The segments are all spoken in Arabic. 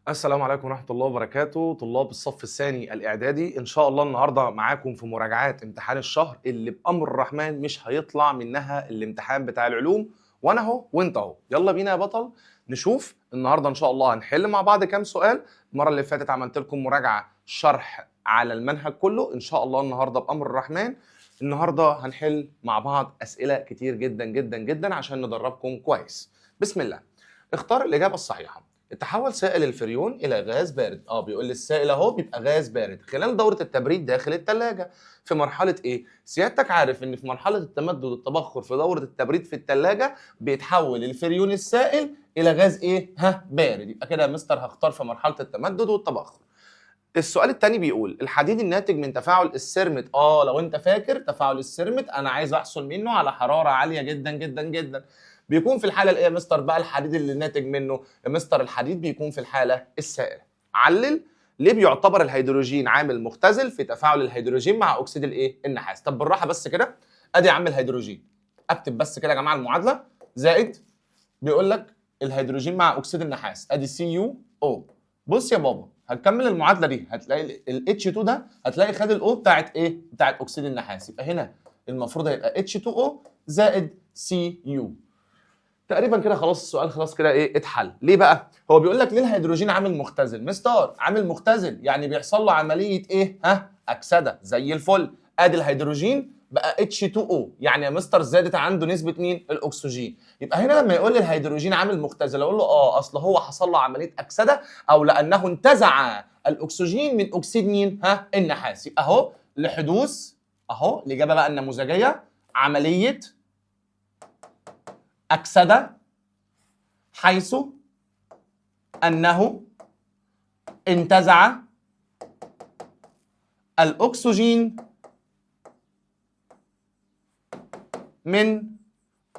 السلام عليكم ورحمة الله وبركاته. طلاب الصف الثاني الإعدادي، إن شاء الله النهاردة معاكم في مراجعات امتحان الشهر اللي بأمر الرحمن مش هيطلع منها الامتحان بتاع العلوم، وأنا أهو وأنت أهو. يلا بينا يا بطل نشوف النهاردة إن شاء الله هنحل مع بعض كام سؤال. المرة اللي فاتت عملت لكم مراجعة شرح على المنهج كله، إن شاء الله النهاردة بأمر الرحمن النهاردة هنحل مع بعض أسئلة كتير جدا جدا جدا عشان ندربكم كويس. بسم الله. اختار الإجابة الصحيحة. تحول سائل الفريون الى غاز بارد. بيقول لي السائل اهو بيبقى غاز بارد خلال دوره التبريد داخل الثلاجه في مرحله ايه؟ سيادتك عارف ان في مرحله التمدد والتبخر في دوره التبريد في الثلاجه بيتحول الفريون السائل الى غاز ايه؟ بارد. يبقى كده يا مستر هختار في مرحله التمدد والتبخر. السؤال الثاني بيقول الحديد الناتج من تفاعل السيرمت. لو انت فاكر تفاعل السيرمت انا عايز احصل منه على حراره عاليه جدا جدا جدا. بيكون في الحاله الايه يا مستر بقى الحديد اللي ناتج منه؟ يا مستر الحديد بيكون في الحاله السائله. علل ليه بيعتبر الهيدروجين عامل مختزل في تفاعل الهيدروجين مع اكسيد الايه؟ النحاس. طب بالراحه بس كده، ادي عامل الهيدروجين، اكتب بس كده يا جماعه المعادله زائد بيقول لك الهيدروجين مع اكسيد النحاس، ادي CuO. بص يا بابا هتكمل المعادله دي هتلاقي ال H2 ده هتلاقي خد الاو بتاعت ايه؟ بتاعت اكسيد النحاس. يبقى هنا المفروض هيبقى H2O زائد Cu. تقريبا كده خلاص السؤال خلاص كده ايه اتحل. ليه بقى؟ هو بيقول لك ليه الهيدروجين عامل مختزل؟ مستر عامل مختزل يعني بيحصل له عمليه ايه؟ اكسده زي الفل. ادي الهيدروجين بقى H2O، يعني يا مستر زادت عنده نسبه مين؟ الاكسجين. يبقى هنا لما يقول لي الهيدروجين عامل مختزل اقول له اصل هو حصل له عمليه اكسده او لانه انتزع الاكسجين من اكسيد مين؟ النحاس. يبقى اهو لحدوث اهو الاجابه بقى النموذجيه عمليه أكسدة حيث أنه انتزع الأكسجين من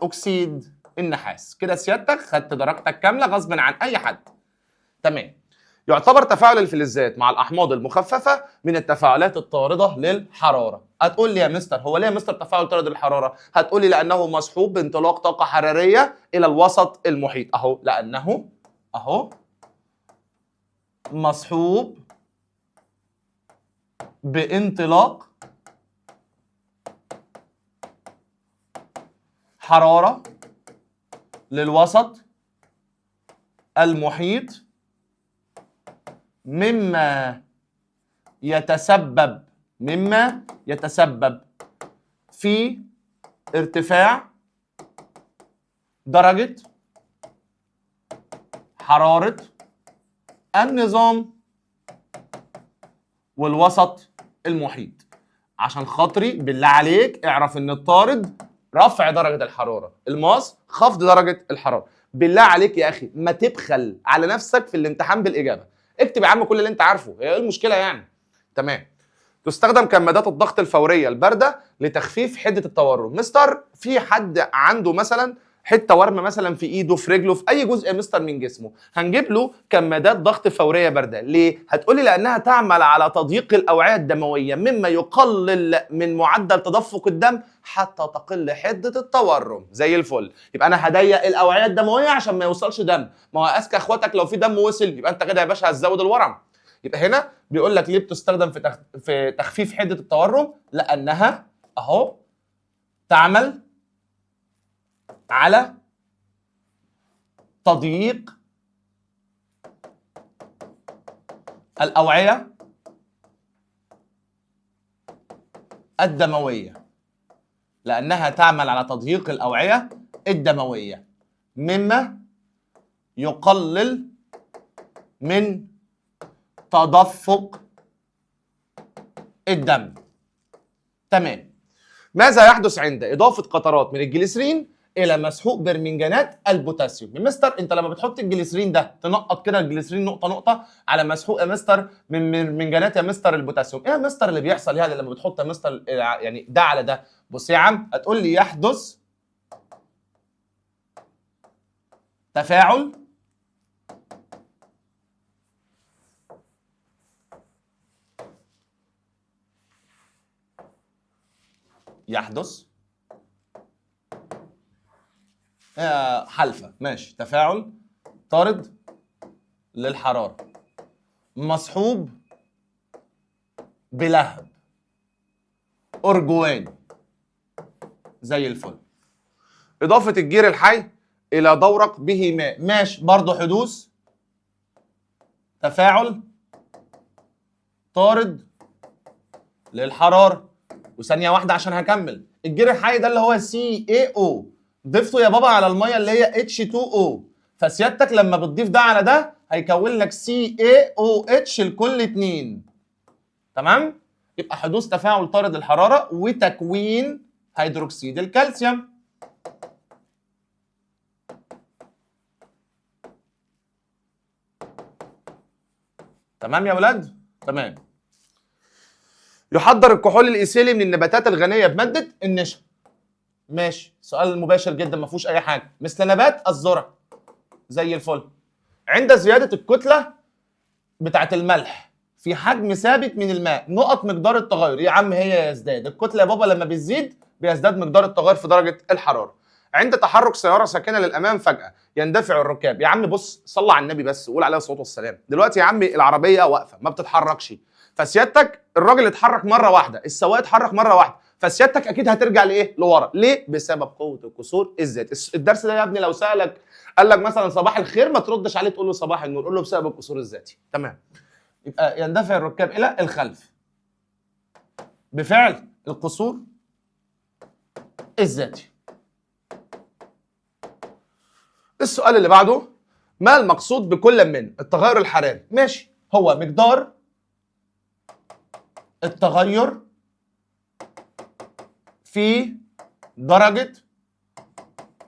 أكسيد النحاس. كده سيادتك خدت درجتك كاملة غصب عن أي حد. تمام. يعتبر تفاعل الفلزات مع الأحماض المخففة من التفاعلات الطاردة للحرارة. هتقول لي يا مستر هو ليه يا مستر تفاعل طارد للحرارة؟ هتقول لي لأنه مصحوب بانطلاق طاقة حرارية إلى الوسط المحيط. لأنه مصحوب بانطلاق حرارة للوسط المحيط مما يتسبب في ارتفاع درجة حرارة النظام والوسط المحيط. عشان خاطري بالله عليك اعرف ان الطارد رفع درجة الحرارة، الماس خفض درجة الحرارة. بالله عليك يا اخي ما تبخل على نفسك في الامتحان بالاجابة، اكتب يا عم كل اللي انت عارفه. ايه المشكلة يعني؟ تمام. تستخدم كمادات الضغط الفورية الباردة لتخفيف حدة التورم. مستر في حد عنده مثلا حته ورم مثلا في ايده في رجله في اي جزء مستر من جسمه، هنجيب له كمادات ضغط فوريه بارده. ليه؟ هتقولي لانها تعمل على تضييق الاوعيه الدمويه مما يقلل من معدل تدفق الدم حتى تقل حده التورم. زي الفل. يبقى انا هضيق الاوعيه الدمويه عشان ما يوصلش دم. ما هو اذكى اخواتك لو في دم وصل يبقى انت كده يا باشا هتزود الورم. يبقى هنا بيقول لك ليه بتستخدم في تخفيف حده التورم؟ لانها تعمل على تضييق الأوعية الدموية. لأنها تعمل على تضييق الأوعية الدموية مما يقلل من تدفق الدم. تمام. ماذا يحدث عند إضافة قطرات من الجليسرين الى مسحوق برمنجانات البوتاسيوم؟ يا مستر انت لما بتحط الجليسرين ده تنقط كده الجليسرين نقطه نقطه على مسحوق يا مستر من برمنجانات يا مستر البوتاسيوم. ايه يا مستر اللي بيحصل يعني لما بتحط يا مستر يعني ده على ده؟ بص يا عم هتقول لي يحدث تفاعل حلفة. ماشي. تفاعل طارد للحرارة. مصحوب بلهب أرجواني زي الفل. إضافة الجير الحي إلى دورق به ماء، ماشي، برضه حدوث تفاعل طارد للحرارة. وثانية واحدة عشان هكمل. الجير الحي ده اللي هو CaO، ضفته يا بابا على المية اللي هي H2O، فسيادتك لما بتضيف ده على ده هيكون لك CaOH لكل اتنين. تمام؟ يبقى حدوث تفاعل طارد للحرارة وتكوين هيدروكسيد الكالسيوم. تمام يا ولاد؟ تمام. يحضر الكحول الإيثيلي من النباتات الغنية بمادة النشا. ماشي، سؤال مباشر جدا ما فيهوش أي حاجة. مثل نبات الذرة زي الفل. عند زيادة الكتلة بتاعة الملح في حجم ثابت من الماء، نقط مقدار التغير. يا عم هي يزداد الكتلة يا بابا، لما بتزيد بيزداد مقدار التغير في درجة الحرارة. عند تحرك سيارة ساكنة للأمام فجأة يندفع الركاب. يا عم بص، صلى على النبي بس وقول عليه الصلاة والسلام. دلوقتي يا عمي العربية واقفة ما بتتحركش، فسيادتك الراجل اتحرك مرة واحدة، السواق اتحرك مرة واحدة، فسيادتك أكيد هترجع لإيه؟ لورا. ليه؟ بسبب قوة الكسور الذاتي. الدرس ده يا ابني لو سألك قال لك مثلا صباح الخير، ما تردش عليه تقول له صباح النور، قول له بسبب الكسور الذاتي. تمام. يبقى يندفع الركاب إلى الخلف بفعل القصور الذاتي. السؤال اللي بعده، ما المقصود بكل من التغير الحراري؟ ماشي، هو مقدار التغير في درجة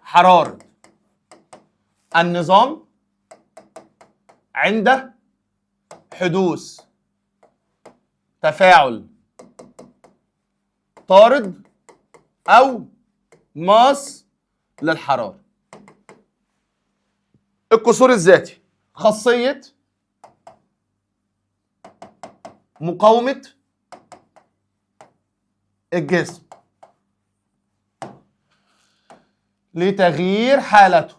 حرارة النظام عند حدوث تفاعل طارد أو ماس للحرارة. الكسور الذاتي خاصية مقاومة الجسم لتغيير حالته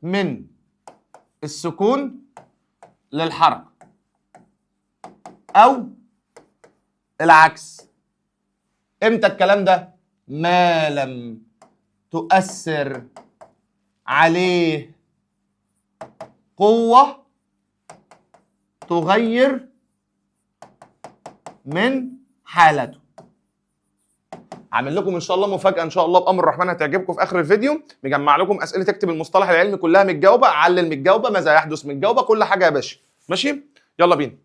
من السكون للحركة أو العكس. امتى الكلام ده؟ ما لم تؤثر عليه قوة تغير من حالته. عامل لكم ان شاء الله مفاجاه ان شاء الله بامر الرحمن هتعجبكم في اخر الفيديو. مجمع لكم اسئله تكتب المصطلح العلمي كلها متجاوبه، علل متجاوبه، ماذا يحدث متجاوبه، كل حاجه يا باشا. ماشي؟ يلا بينا.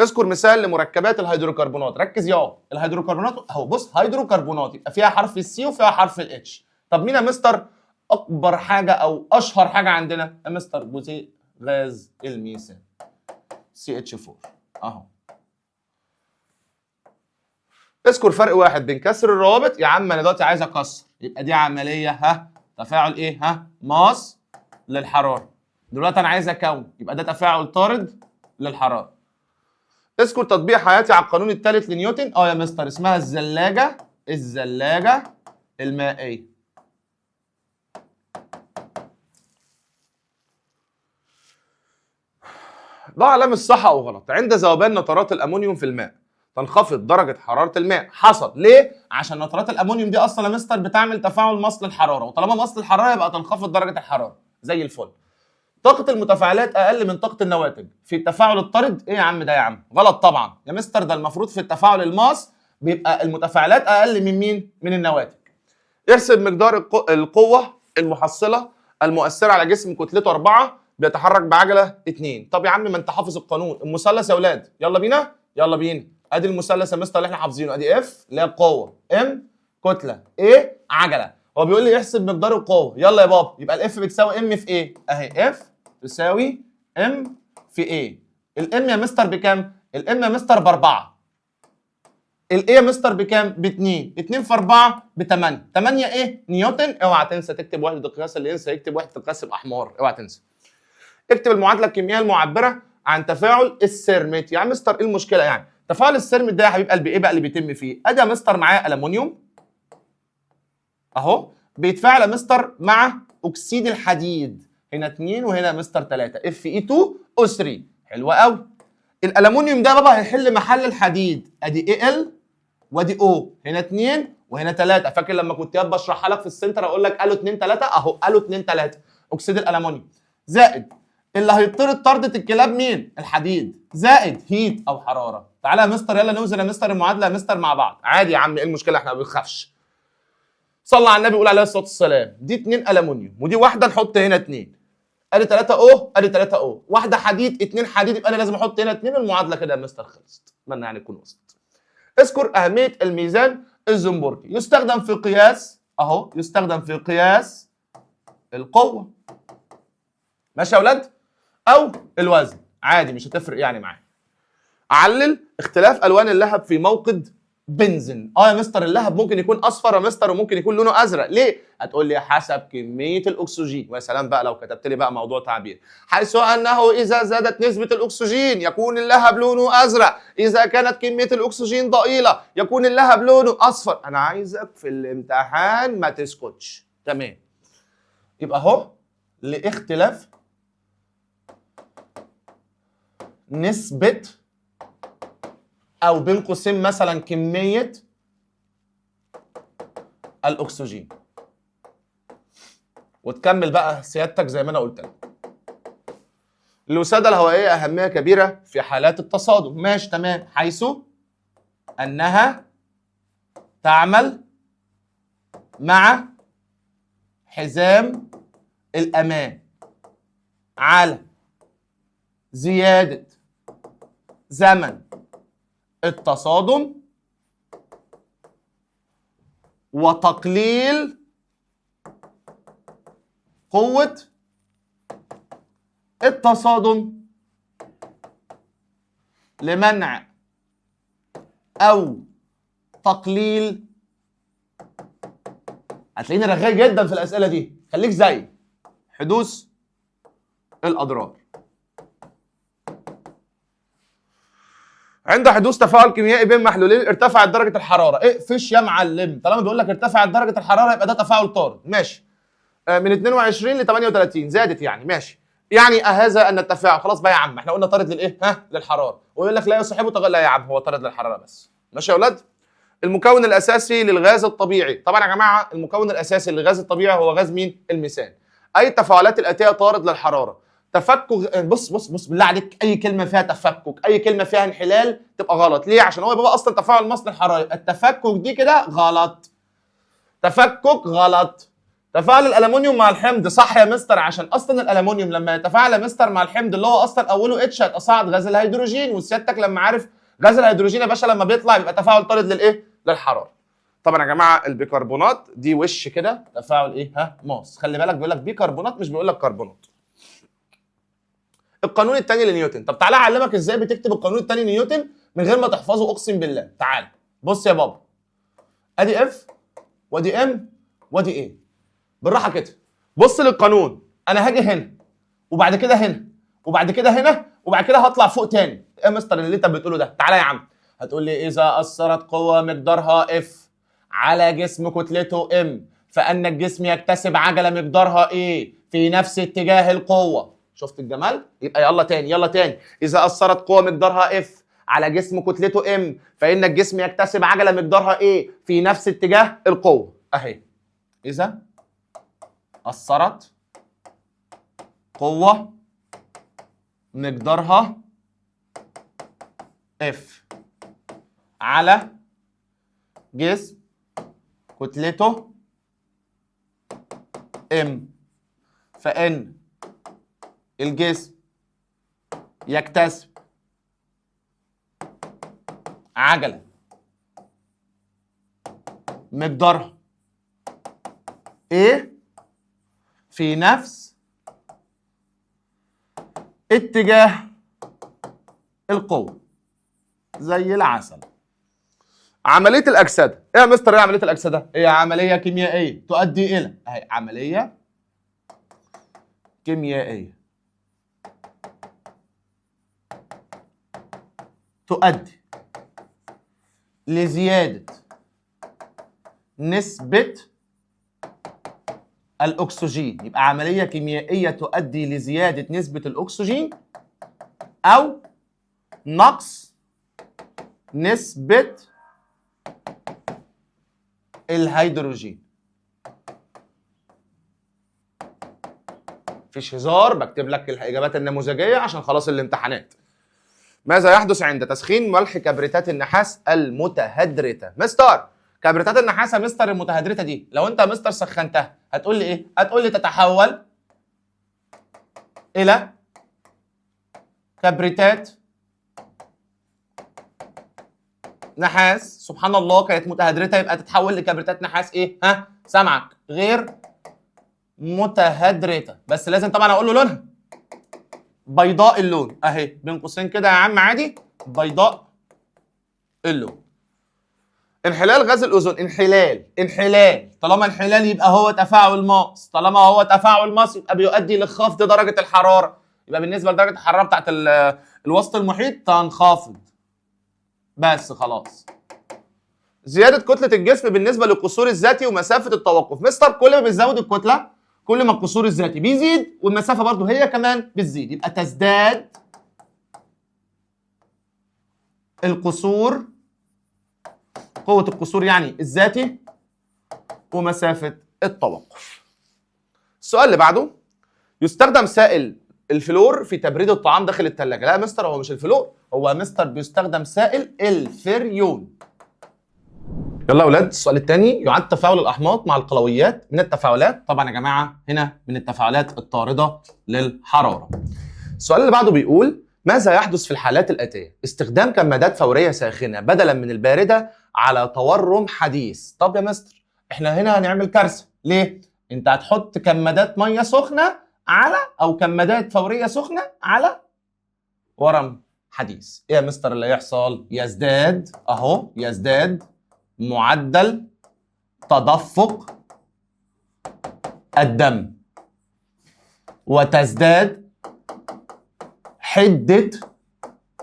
اذكر مثال لمركبات الهيدروكربونات. ركز يا الهيدروكربونات اهو، بص هيدروكربونات يبقى فيها حرف السي وفيها حرف الاتش. طب مين يا مستر اكبر حاجه او اشهر حاجه عندنا؟ يا مستر جزيء غاز الميثان CH4 اهو. اذكر فرق واحد بين كسر الروابط. يا عم انا دلوقتي عايز اكسر، يبقى دي عمليه تفاعل ايه؟ ماس للحراره. دلوقتي انا عايز اكون، يبقى ده تفاعل طارد للحراره. اذكر تطبيق حياتي على القانون الثالث لنيوتن. يا مستر اسمها الزلاجه المائيه. ضع علامه صح او غلط. عند ذوبان نترات الامونيوم في الماء تنخفض درجة حرارة الماء. حصل ليه؟ عشان نترات الأمونيوم دي أصلا يا مستر بتعمل تفاعل مصل الحرارة، وطالما مصل الحرارة يبقى تنخفض درجة الحرارة زي الفل. طاقة المتفاعلات أقل من طاقة النواتج في التفاعل الطارد. إيه يا عم ده يا عم؟ غلط طبعا يا مستر، ده المفروض في التفاعل الماس بيبقى المتفاعلات أقل من مين؟ من النواتج. احسب مقدار القوة المحصلة المؤثرة على جسم كتلته 4 بيتحرك بعجلة 2. طب يا عم ما أنت حافظ القانون، المثلث يا أولاد. يلا بينا؟ يلا بينا. ادي المثلث يا مستر اللي احنا حافظينه، ادي اف اللي هي القوه، ام كتله، ايه عجله. هو بيقول لي احسب مقدار القوه. يلا يا بابا، يبقى الاف بتساوي ام في ايه؟ اهي اف تساوي ام في ايه. الام يا مستر بكام؟ الام يا مستر ب4. الايه يا مستر بكام؟ ب2. 2 في 4 ب8. 8 ايه؟ نيوتن. اوعى تنسى تكتب وحده القياس، اللي ينسى يكتب وحده القياس باحمر، اوعى تنسى. اكتب المعادله الكيميائيه المعبره عن تفاعل السيرميت. يا مستر ايه المشكله يعني؟ تفاعل السيرميت ده يا حبيب قلبي ايه بقى اللي بيتم فيه؟ ادي يا مستر معايا الومنيوم اهو، بيتفاعل يا مستر مع اكسيد الحديد، هنا 2 وهنا مستر 3 Fe2O3. حلوه قوي. الالومنيوم ده بابا هيحل محل الحديد، ادي Al وادي O، هنا 2 وهنا 3. فاكر لما كنت بشرحها لك في السنتر اقول لك قالوا 2 3 اهو، قالوا 2 3 اكسيد الالومنيوم، زائد اللي هيطرد طردة الكلاب مين؟ الحديد، زائد هيت او حراره. تعالى يا مستر يلا نوزن يا مستر المعادله يا مستر مع بعض. عادي يا عم، ايه المشكله؟ احنا ما بنخافش. صلى على النبي قول عليه الصلاه والسلام. دي 2 الومنيوم ودي واحده، نحط هنا 2. ادي 3 او ادي 3 او، واحده حديد 2 حديد، يبقى انا لازم احط هنا 2. المعادله كده يا مستر خلصت. اتمنى يعني تكون وصلت. اذكر اهميه الميزان الزنبركي. يستخدم في قياس اهو، يستخدم في قياس القوه. ماشي يا اولاد؟ او الوزن، عادي مش هتفرق يعني معايا. علل اختلاف الوان اللهب في موقد بنزين. يا مستر اللهب ممكن يكون اصفر يا مستر وممكن يكون لونه ازرق، ليه؟ هتقول لي حسب كميه الاكسجين. ويا سلام بقى لو كتبت لي بقى موضوع تعبير، حيث انه اذا زادت نسبه الاكسجين يكون اللهب لونه ازرق، اذا كانت كميه الاكسجين ضئيله يكون اللهب لونه اصفر. انا عايزك في الامتحان ما تسكتش، تمام؟ يبقى اهو لاختلاف نسبه او بين قوسين مثلا كميه الاكسجين. وتكمل بقى سيادتك زي ما انا قلت لك. الوساده الهوائيه اهميه كبيره في حالات التصادم، ماشي تمام، حيث انها تعمل مع حزام الامان على زياده زمن التصادم وتقليل قوة التصادم لمنع أو تقليل. هتلاقيني رغاي جدا في الأسئلة دي، خليك زي حدوث الأضرار. عند حدوث تفاعل كيميائي بين محلولين ارتفعت درجة الحرارة. اقفش يا معلم، طالما بيقول لك ارتفعت درجة الحرارة يبقى ده تفاعل طارد، ماشي. من 22 ل 38 زادت يعني، ماشي. يعني هذا ان التفاعل خلاص بقى يا عم، احنا قلنا طارد للايه؟ للحرارة. ويقول لك لا يصاحبه تغير، لا يا عم هو طارد للحرارة بس. ماشي يا اولاد؟ المكون الاساسي للغاز الطبيعي، طبعا يا جماعة المكون الاساسي للغاز الطبيعي هو غاز مين؟ الميثان. اي التفاعلات الاتية طارد للحرارة. تفكك، بص بالله عليك، اي كلمه فيها تفكك، اي كلمه فيها انحلال تبقى غلط. ليه؟ عشان هو بيبقى اصلا تفاعل مصل الحراره. التفكك دي كده غلط، تفكك غلط. تفاعل الالومنيوم مع الحمض صح يا مستر، عشان اصلا الالومنيوم لما يتفاعل يا مستر مع الحمض اللي هو اصلا اوله اتش هيتصاعد غاز الهيدروجين، وسيادتك لما عارف غاز الهيدروجين يا باشا لما بيطلع يبقى تفاعل طارد للايه؟ للحراره. طبعا يا جماعه البيكربونات دي وش كده تفاعل ايه؟ ماس. خلي بالك بيقول لك بيكربونات مش بيقول لك كربونات. القانون الثاني لنيوتن. طب تعالى اعلمك ازاي بتكتب القانون الثاني لنيوتن من غير ما تحفظه، اقسم بالله. تعالى بص يا بابا، ادي اف وادي ام وادي ايه، بالراحه كده. بص للقانون، انا هاجي هنا وبعد كده هنا وبعد كده هنا وبعد كده هطلع فوق تاني. ايه يا مستر اللي انت بتقوله ده؟ تعالى يا عم. هتقول لي اذا اثرت قوه مقدارها اف على جسم كتلته ام فان الجسم يكتسب عجله مقدارها ايه في نفس اتجاه القوه. شفت الجمال؟ يبقى يلا تاني. اذا اثرت قوه مقدارها اف على جسم كتلته ام فان الجسم يكتسب عجله مقدارها ايه في نفس اتجاه القوه. اهي اذا اثرت قوه مقدارها اف على جسم كتلته ام فان الجسم يكتسب عجلة مقدارها ايه في نفس اتجاه القوة. زي العسل. عملية الأكسدة. ايه يا مستر ايه عملية الأكسدة؟ هي عملية كيميائية تؤدي إلى، اهي عملية كيميائية تؤدي لزيادة نسبة الأكسجين، يبقى عملية كيميائية تؤدي لزيادة نسبة الأكسجين أو نقص نسبة الهيدروجين. مفيش هزار، بكتب لك الإجابات النموذجية عشان خلاص الامتحانات. ماذا يحدث عند تسخين ملح كبريتات النحاس المتهدرته؟ مستر كبريتات النحاس يا مستر المتهدرته دي لو انت يا مستر سخنتها هتقول لي ايه؟ هتقول لي تتحول الى كبريتات نحاس. سبحان الله، كانت متهدرته يبقى تتحول لكبريتات نحاس ايه؟ ها؟ سامعك، غير متهدرته، بس لازم طبعا اقول له لونها بيضاء اللون اهي بين قوسين كده يا عم، عادي بيضاء اللون. انحلال غاز الاوزون، انحلال طالما انحلال يبقى هو تفاعل ماس، طالما هو تفاعل ماس يبقى بيؤدي لخفض درجه الحراره، يبقى بالنسبه لدرجه الحراره بتاعت الوسط المحيط تنخفض. بس خلاص. زياده كتله الجسم بالنسبه للقصور الذاتي ومسافه التوقف. مستر كل ما بتزود الكتله كل ما القصور الذاتي بيزيد والمسافه برضه هي كمان بتزيد، يبقى تزداد القصور، قوه القصور يعني الذاتي ومسافه التوقف. السؤال اللي بعده، يستخدم سائل الفلور في تبريد الطعام داخل الثلاجه. لا يا مستر هو مش الفلور، هو يا مستر بيستخدم سائل الفريون. يلا يا اولاد السؤال الثاني، يعد تفاعل الاحماض مع القلويات من التفاعلات، طبعا يا جماعه هنا من التفاعلات الطارده للحراره. السؤال اللي بعده بيقول ماذا يحدث في الحالات الاتيه؟ استخدام كمادات فوريه ساخنه بدلا من البارده على تورم حديث. طب يا مستر احنا هنا هنعمل كارثه، ليه؟ انت هتحط كمادات ميه سخنه على او كمادات فوريه سخنه على ورم حديث. ايه يا مستر اللي هيحصل؟ يزداد اهو، يزداد معدل تدفق الدم وتزداد حدة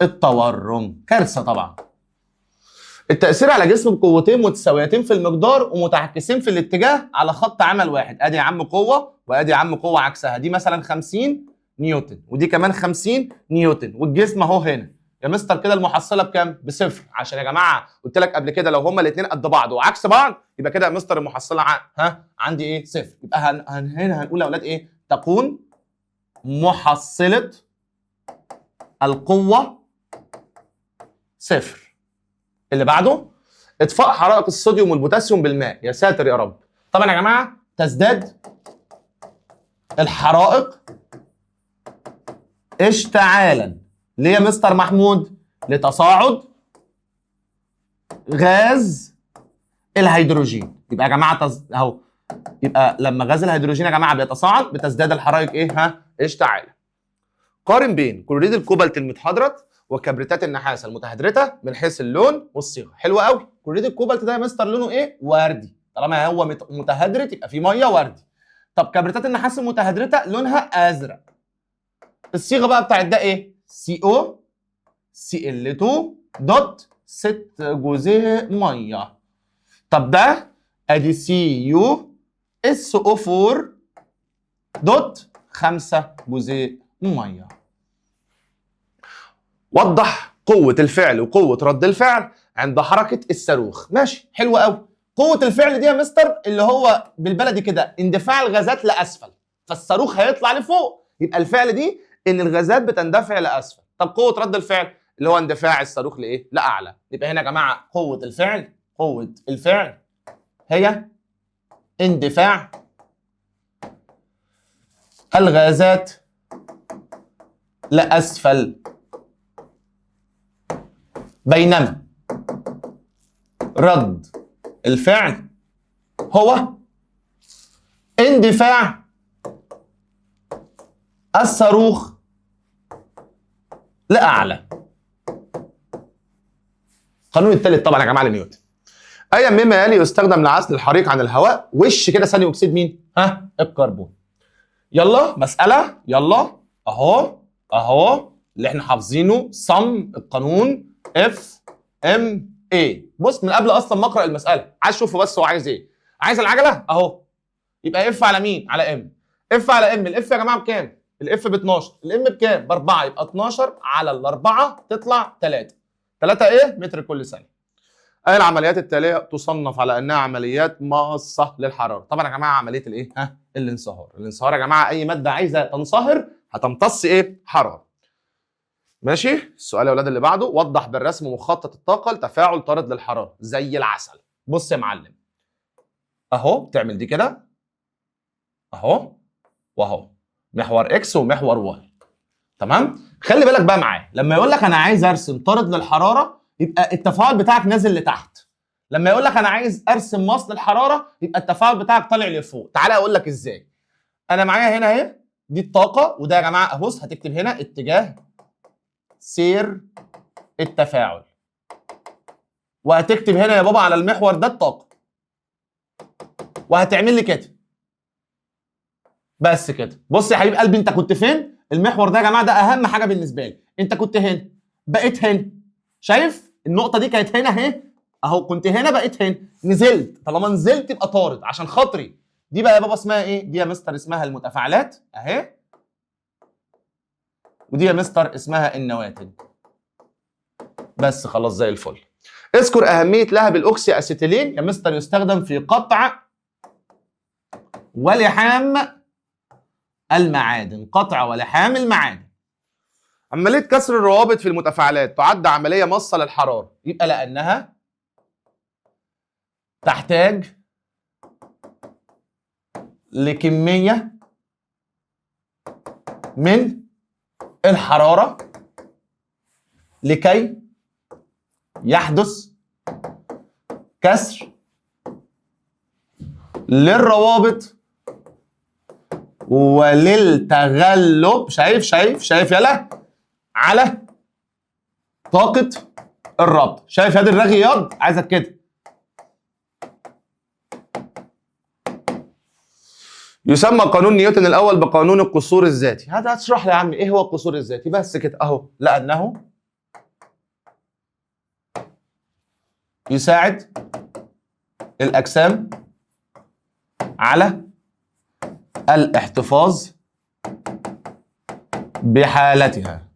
التورم. كارثة طبعا. التأثير على جسم بقوتين متساويتين في المقدار ومتعكسين في الاتجاه على خط عمل واحد. ادي يا عم قوة وادي يا عم قوة عكسها، دي مثلا 50 نيوتن ودي كمان 50 نيوتن والجسم اهو هنا. يا مستر كده المحصله بكام؟ بصفر، عشان يا جماعه قلت لك قبل كده لو هما الاثنين قد بعض وعكس بعض يبقى كده يا مستر المحصله عندي ايه؟ صفر. يبقى هنا هنقول يا اولاد ايه؟ تكون محصله القوه صفر. اللي بعده، اطفاء حرائق الصوديوم والبوتاسيوم بالماء. يا ساتر يا رب. طبعا يا جماعه تزداد الحرائق اشتعالا. ليه يا مستر محمود؟ لتصاعد غاز الهيدروجين. يبقى يا جماعه اهو، يبقى لما غاز الهيدروجين يا جماعه بيتصاعد بتزداد الحرائق ايه؟ اشتعالا. قارن بين كلوريد الكوبالت المتحضرت وكبريتات النحاس المتهدرته من حيث اللون والصيغه. حلو قوي. كلوريد الكوبالت ده يا مستر لونه ايه؟ وردي، طالما هو متهدرت يبقى فيه ميه وردي. طب كبريتات النحاس المتهدرته لونها ازرق. الصيغه بقى بتاعت ده ايه؟ CO Cl2 دوت 6 جزيء ميه. طب ده ادي CuSO4 دوت 5 جزيء ميه. وضح قوة الفعل وقوة رد الفعل عند حركة الصاروخ. ماشي حلو قوي. قوة الفعل دي يا مستر اللي هو بالبلدي كده اندفاع الغازات لأسفل، فالصاروخ هيطلع لفوق، يبقى الفعل دي ان الغازات بتندفع لأسفل. طب قوة رد الفعل اللي هو اندفاع الصاروخ لايه؟ لاعلى. يبقى هنا يا جماعه قوه الفعل هي اندفاع الغازات لاسفل، بينما رد الفعل هو اندفاع الصاروخ لاعلى. القانون الثالث طبعا يا جماعه لنيوتن. ايا مما يلي يستخدم لعزل الحريق عن الهواء. وش كده ثاني اكسيد مين؟ الكربون. يلا مساله، يلا اهو اللي احنا حافظينه صم القانون FMA. بص من قبل اصلا ما اقرا المساله عايز اشوفه بس هو عايز ايه. عايز العجله اهو، يبقى اف على مين؟ على ام. اف على ام، الاف يا جماعه بكام؟ الاف ب 12، الام بكام؟ ب 4، يبقى 12 على الاربعه تطلع 3. 3 ايه؟ متر كل ثانيه. اي العمليات التاليه تصنف على انها عمليات ماصه للحراره. طبعا يا جماعه عمليه الايه؟ الانصهار. الانصهار يا جماعه اي ماده عايزه تنصهر هتمتص ايه؟ حراره. ماشي؟ السؤال يا اولاد اللي بعده، وضح بالرسم مخطط الطاقه لتفاعل طارد للحراره زي العسل. بص يا معلم، اهو بتعمل دي كده اهو واهو، محور اكس ومحور واي. تمام؟ خلي بالك بقى معايا، لما يقول لك انا عايز ارسم طارد للحراره يبقى التفاعل بتاعك نازل لتحت. لما يقول لك انا عايز ارسم وصل الحراره يبقى التفاعل بتاعك طالع لفوق. تعالى اقول لك ازاي. انا معايا هنا اهي دي الطاقه، وده يا جماعه اهو هتكتب هنا اتجاه سير التفاعل، وهتكتب هنا يا بابا على المحور ده الطاقه، وهتعمل لي كده بس كده. بص يا حبيب قلبي، انت كنت فين؟ المحور ده يا جماعه ده اهم حاجه بالنسبه لي. انت كنت هنا بقيت هنا، شايف النقطه دي كانت هنا اهي اهو، كنت هنا بقيت هنا، نزلت. طالما نزلت يبقى طارد عشان خاطري. دي بقى يا بابا اسمها ايه؟ دي يا مستر اسمها المتفاعلات اهي، ودي يا مستر اسمها النواتج. بس خلاص زي الفل. اذكر اهميه لهب الاوكسي اسيتيلين. يا مستر يستخدم في قطع ولحام المعادن. قطع ولحام المعادن. عمليه كسر الروابط في المتفاعلات تعد عمليه ماصه للحراره، يبقى لانها تحتاج لكميه من الحراره لكي يحدث كسر للروابط وللتغلب. شايف يلا على طاقة الربط. شايف هذه الرغي ياض؟ عايزك كده. يسمى قانون نيوتن الاول بقانون القصور الذاتي. هذا هتشرح لي يا عم ايه هو القصور الذاتي؟ بس كده اهو، لانه يساعد الاجسام على الاحتفاظ بحالتها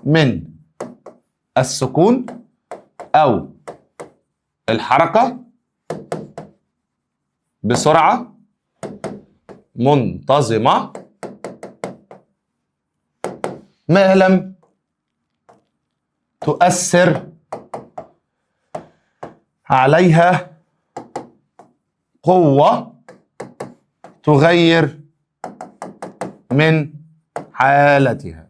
من السكون او الحركه بسرعه منتظمه ما لم تؤثر عليها قوة تغير من حالتها.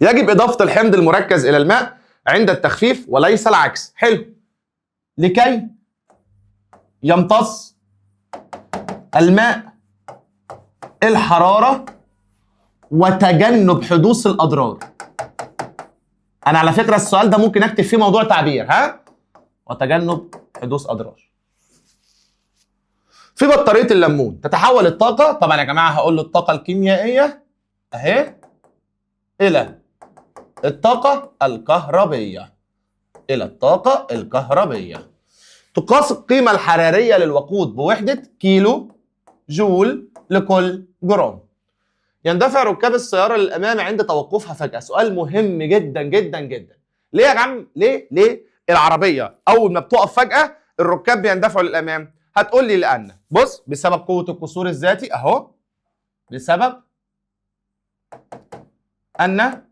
يجب إضافة الحمض المركز إلى الماء عند التخفيف وليس العكس. حلو. لكي يمتص الماء الحرارة وتجنب حدوث الأضرار. أنا على فكرة السؤال ده ممكن أكتب فيه موضوع تعبير، وتجنب حدوث أضرار. في بطارية الليمون تتحول الطاقة، طبعا يا جماعة هقول له الطاقة الكيميائية أهي إلى الطاقة الكهربية. إلى الطاقة الكهربية. تقاس القيمة الحرارية للوقود بوحدة كيلو جول لكل جرام. يندفع ركاب السيارة للأمام عند توقفها فجأة. سؤال مهم جدا جدا جدا. ليه يا عم؟ ليه العربية أول ما بتقف فجأة الركاب بيندفعوا للأمام؟ هتقول لي لأن بص بسبب قوة القصور الذاتي أهو، بسبب أن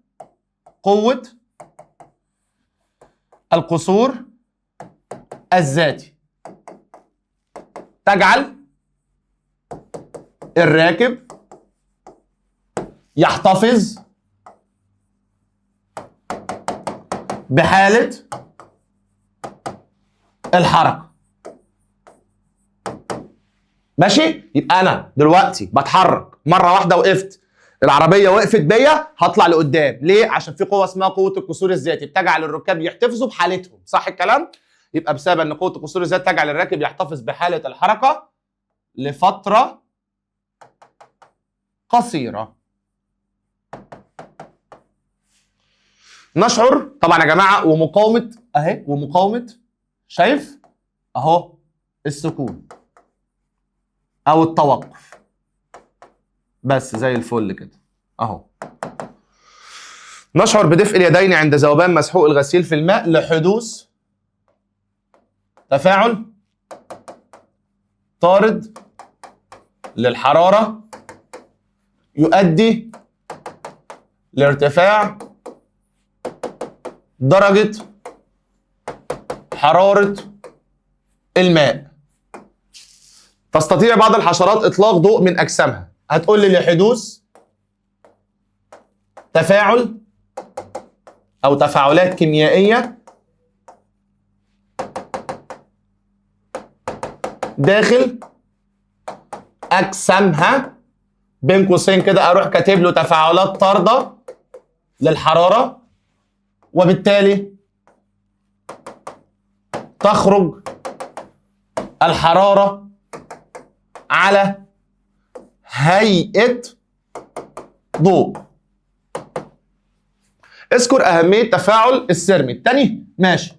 قوة القصور الذاتي تجعل الراكب يحتفظ بحالة الحركة. ماشي؟ يبقى أنا دلوقتي بتحرك مرة واحدة وقفت، العربية وقفت بيا، هطلع لقدام. ليه؟ عشان في قوة اسمها قوة القصور الذاتي بتجعل الركاب يحتفظوا بحالتهم، صح الكلام؟ يبقى بسبب ان قوة القصور الذاتي تجعل الراكب يحتفظ بحالة الحركة لفترة قصيرة. نشعر طبعا يا جماعة ومقاومة اهي، ومقاومة شايف اهو السكون او التوقف، بس زي الفل كده اهو. نشعر بدفء اليدين عند ذوبان مسحوق الغسيل في الماء لحدوث تفاعل طارد للحرارة يؤدي لارتفاع درجة حرارة الماء. تستطيع بعض الحشرات إطلاق ضوء من أجسامها. هتقول لي لحدوث تفاعل أو تفاعلات كيميائية داخل أجسامها، بين قوسين كده أروح كاتب له تفاعلات طاردة للحرارة، وبالتالي تخرج الحرارة على هيئة ضوء. اذكر أهمية تفاعل السيرميت. تاني ماشي.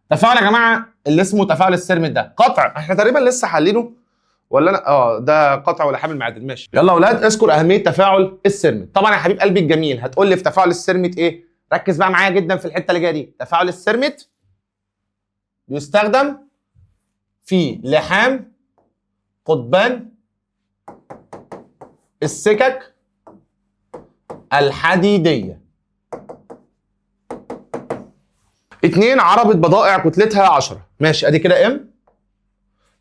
تفاعل يا جماعة اللي اسمه تفاعل السيرميت ده قطع، احنا تقريبا لسه حالينه ولا انا؟ ده قطع ولا حامل معادن. ماشي يلا يا اولاد، اذكر أهمية تفاعل السيرميت. طبعا يا حبيب قلبي الجميل هتقول لي في تفاعل السيرميت ايه؟ ركز بقى معايا جدا في الحتة اللي جاية دي. تفاعل السيرميت بيستخدم في لحام قضبان السكك الحديدية. 2 عربة بضائع كتلتها 10. ماشي ادي كده ام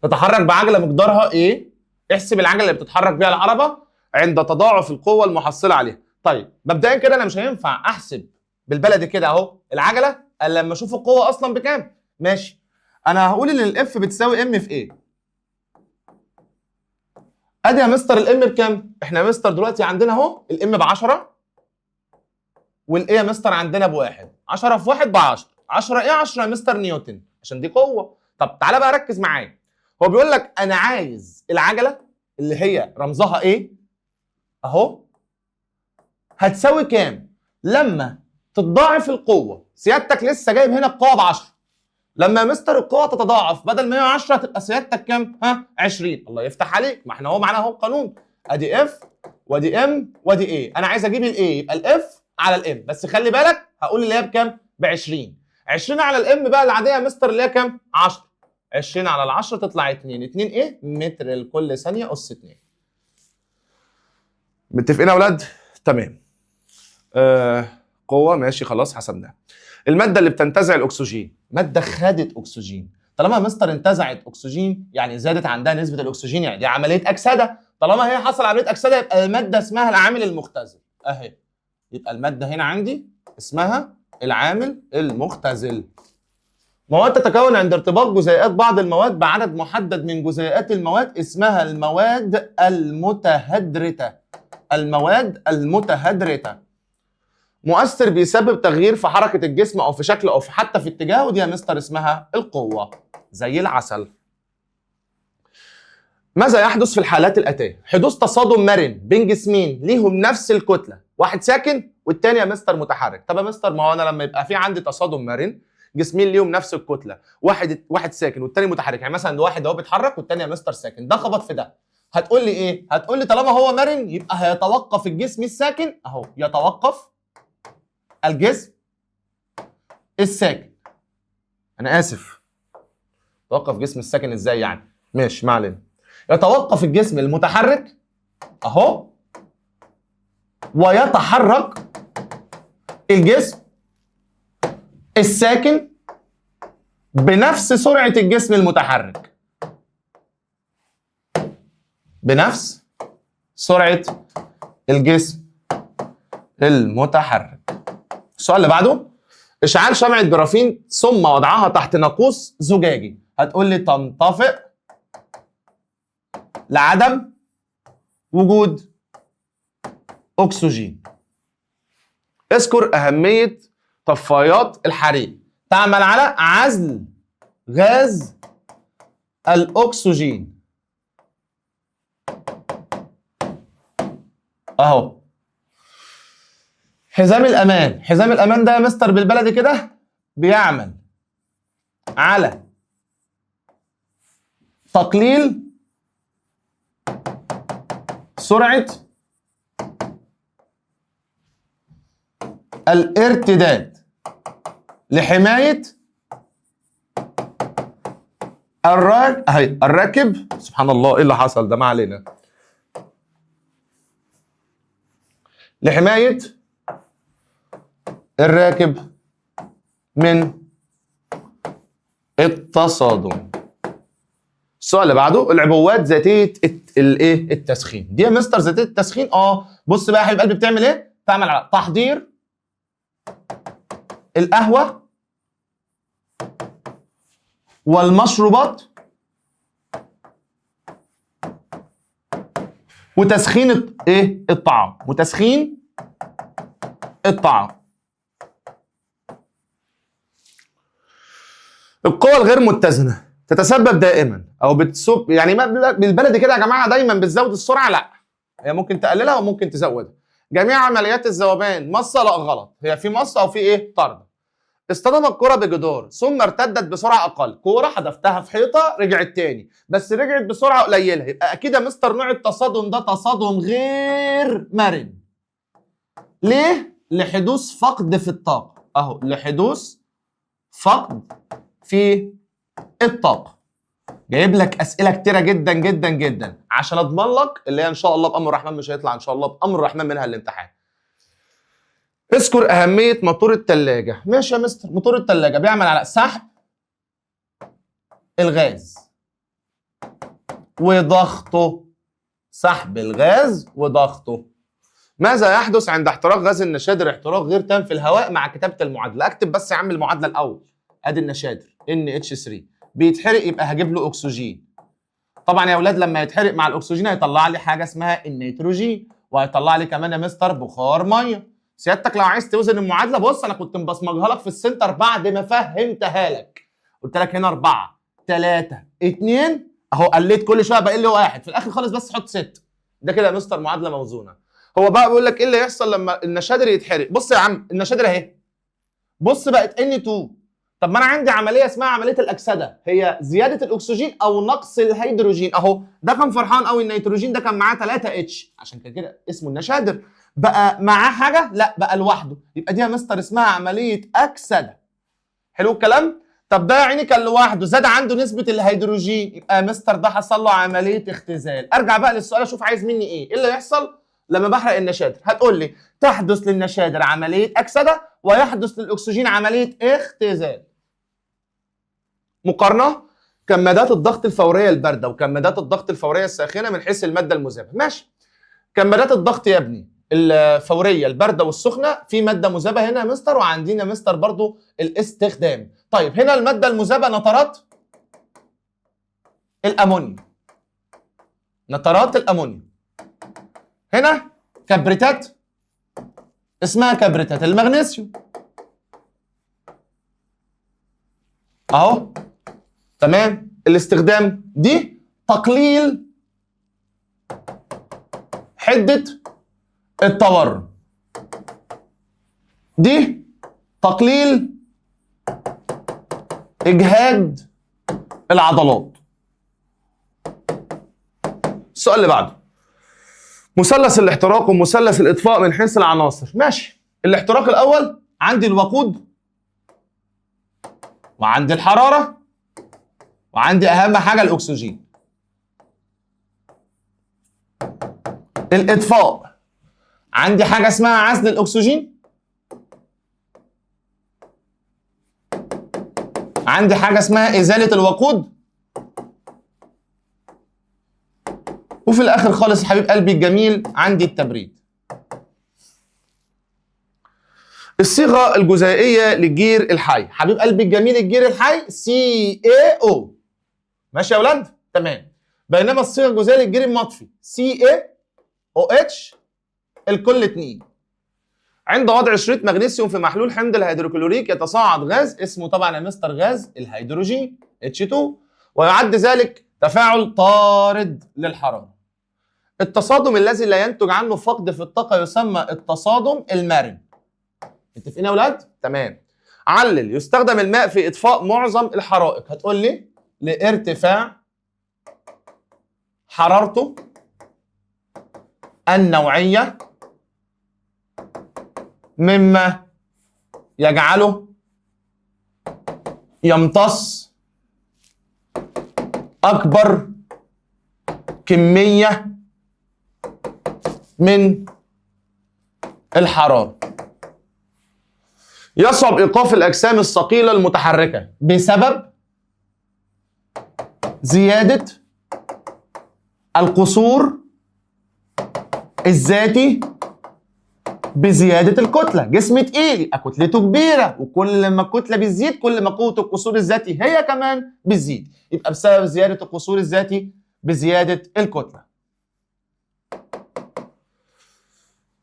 تتحرك بعجلة مقدارها ايه؟ احسب العجلة اللي بتتحرك بيها العربة عند تضاعف القوة المحصلة عليها. طيب مبدئيا كده انا مش هينفع احسب بالبلدي كده اهو العجلة الا لما اشوف القوة اصلا بكام. ماشي، انا هقول ان الاف بتساوي ام في ايه. ادي يا مستر الام بكام؟ احنا يا مستر دلوقتي عندنا اهو الام ب 10 والايه يا مستر عندنا بواحد. 10 في 1 ب 10. 10 ايه؟ 10 يا مستر نيوتن عشان دي قوه. طب تعالى بقى ركز معايا. هو بيقول لك انا عايز العجله اللي هي رمزها ايه اهو هتساوي كام لما تتضاعف القوه. سيادتك لسه جايب هنا القوه ب 10، لما يا مستر القوه تتضاعف بدل ما هي 10 تبقى سيادتك كام؟ 20. الله يفتح عليك، ما احنا اهو معانا اهو قانون. ادي اف وادي ام وادي ايه. انا عايز اجيب الايه يبقى الاف على الام، بس خلي بالك هقول اللي هي بكام؟ ب 20. 20 على الام بقى العاديه يا مستر اللي هي كام؟ 10. 20 على ال 10 تطلع 2. 2 ايه؟ متر لكل ثانيه اس 2. متفقين يا اولاد؟ تمام. قوه ماشي خلاص حسبناها. الماده اللي بتنتزع الاكسجين، ماده خدت اكسجين. طالما يا مستر انتزعت اكسجين يعني زادت عندها نسبه الاكسجين، يعني دي عمليه اكسده. طالما هي حصل عمليه اكسده يبقى الماده اسمها العامل المختزل اهي. يبقى الماده هنا عندي اسمها العامل المختزل. مواد تتكون عند ارتباط جزيئات بعض المواد بعدد محدد من جزيئات المواد اسمها المواد المتهدرته. المواد المتهدرته. مؤثر بيسبب تغيير في حركه الجسم او في شكله او في حتى في اتجاهه، دي يا مستر اسمها القوه زي العسل. ماذا يحدث في الحالات الاتيه؟ حدوث تصادم مرن بين جسمين ليهم نفس الكتله، واحد ساكن والتاني يا مستر متحرك. طب يا مستر ما هو انا لما يبقى في عندي تصادم مرن جسمين ليهم نفس الكتله، واحد ساكن والتاني متحرك، يعني مثلا ده واحد اهو بيتحرك والتاني يا مستر ساكن، ده خبط في ده. هتقول لي ايه؟ هتقول لي طالما هو مرن يبقى هيتوقف الجسم الساكن اهو، يتوقف الجسم الساكن. انا اسف، توقف جسم الساكن ازاي يعني؟ ماشي ما علينا. يتوقف الجسم المتحرك اهو ويتحرك الجسم الساكن بنفس سرعة الجسم المتحرك. بنفس سرعة الجسم المتحرك. السؤال اللي بعده، اشعال شمعة جرافين ثم وضعها تحت ناقوس زجاجي. هتقول لي تنطفئ لعدم وجود اكسجين. اذكر اهمية طفايات الحريق. تعمل على عزل غاز الاكسجين اهو. حزام الامان. حزام الامان ده يا مستر بالبلدي كده بيعمل على تقليل سرعة الارتداد لحماية الراكب. سبحان الله، ايه اللي حصل ده؟ ما علينا. لحماية الراكب من التصادم. السؤال اللي بعده، العبوات ذاتيه الايه؟ التسخين. دي يا مستر ذاتيه التسخين؟ بص بقى يا حبيب قلبي، بتعمل ايه؟ تعمل على تحضير القهوه والمشروبات وتسخين ايه؟ الطعام. وتسخين الطعام. القوى الغير متزنه تتسبب دائما او بتسب، يعني بالبلدي كده يا جماعه، دايما بتزود السرعه؟ لا، هي ممكن تقللها وممكن تزودها. جميع عمليات الذوبان مصه؟ لا غلط، هي في مصه او في ايه؟ طرد. اصطدمت كرة بجدار ثم ارتدت بسرعه اقل. كوره حدفتها في حيطه رجعت تاني، بس رجعت بسرعه قليله، يبقى اكيد يا مستر نوع التصادم ده تصادم غير مرن. ليه؟ لحدوث فقد في الطاقه. اهو لحدوث فقد في الطاقه. جايب لك اسئله كتيره جدا جدا جدا عشان اضمن لك اللي هي ان شاء الله بامر الرحمن مش هيطلع ان شاء الله بامر الرحمن منها الامتحان. اذكر اهميه موتور الثلاجه. ماشي يا مستر، موتور الثلاجه بيعمل على سحب الغاز وضغطه. سحب الغاز وضغطه. ماذا يحدث عند احتراق غاز النشادر احتراق غير تام في الهواء مع كتابه المعادله؟ اكتب بس يا عم المعادله الاول. ادي النشادر NH3 بيتحرق، يبقى هجيب له اكسجين. طبعا يا اولاد لما يتحرق مع الاكسجين هيطلع لي حاجه اسمها النيتروجين، وهيطلع لي كمان يا مستر بخار ميه. سيادتك لو عايز توزن المعادله، بص انا كنت مبصمجها لك في السنتر بعد ما فهمتها لك. قلت لك هنا 4 3 2 اهو، قليت كل شويه بقى لي 1 في الاخر خالص، بس حط 6. ده كده يا مستر معادله موزونه. هو بقى بيقول لك ايه اللي يحصل لما النشادر يتحرق. بص يا عم النشادر اهي، بص بقت N2. طب ما انا عندي عمليه اسمها عمليه الاكسده، هي زياده الاكسجين او نقص الهيدروجين. اهو ده كان فرحان قوي، النيتروجين ده كان معاه 3 اتش، عشان كده اسمه النشادر. بقى معاه حاجه؟ لا، بقى لوحده. يبقى دي يا مستر اسمها عمليه اكسده. حلو الكلام؟ طب ده يا عيني كان لوحده، زاد عنده نسبه الهيدروجين، يبقى يا مستر ده حصل له عمليه اختزال. ارجع بقى للسؤال اشوف عايز مني ايه اللي يحصل لما بحرق النشادر. هتقول لي تحدث للنشادر عمليه اكسده ويحدث للاكسجين عمليه اختزال. مقارنه كمادات الضغط الفوريه البارده وكمادات الضغط الفوريه الساخنه من حيث الماده المذابه. ماشي. كمادات الضغط يا ابني الفوريه البارده والسخنه، في ماده مذابه هنا يا مستر، وعندنا مستر برضو الاستخدام. طيب هنا الماده المذابه نترات الامونيوم. نترات الامونيوم. هنا كبريتات اسمها كبريتات المغنيسيوم. اهو تمام. الاستخدام دي تقليل حدة التورم، دي تقليل اجهاد العضلات. السؤال اللي بعده، مثلث الاحتراق ومثلث الاطفاء من حيث العناصر. ماشي. الاحتراق الاول عندي الوقود وعندي الحراره وعندي اهم حاجه الاكسجين. الاطفاء عندي حاجه اسمها عزل الاكسجين، عندي حاجه اسمها ازاله الوقود، وفي الاخر خالص حبيب قلبي الجميل عندي التبريد. الصيغه الجزيئيه للجير الحي. حبيب قلبي الجميل الجير الحي CaO. ماشي يا اولاد؟ تمام. بينما الصيغه الجزيئيه للجير المطفي CaOH الكل 2. عند وضع شريط مغنيسيوم في محلول حمض الهيدروكلوريك يتصاعد غاز اسمه طبعا يا مستر غاز الهيدروجين H2، ويعد ذلك تفاعل طارد للحراره. التصادم الذي لا ينتج عنه فقد في الطاقه يسمى التصادم المرن. متفقين يا اولاد؟ تمام. علل. يستخدم الماء في اطفاء معظم الحرائق. هتقول لي لارتفاع حرارته النوعية مما يجعله يمتص أكبر كمية من الحرارة. يصعب إيقاف الأجسام الثقيلة المتحركة بسبب زيادة القصور الذاتي بزيادة الكتلة. جسم تقيل كتلته كبيرة، وكل لما الكتلة بتزيد كل ما قوة القصور الذاتي هي كمان بتزيد، يبقى بسبب زيادة القصور الذاتي بزيادة الكتلة.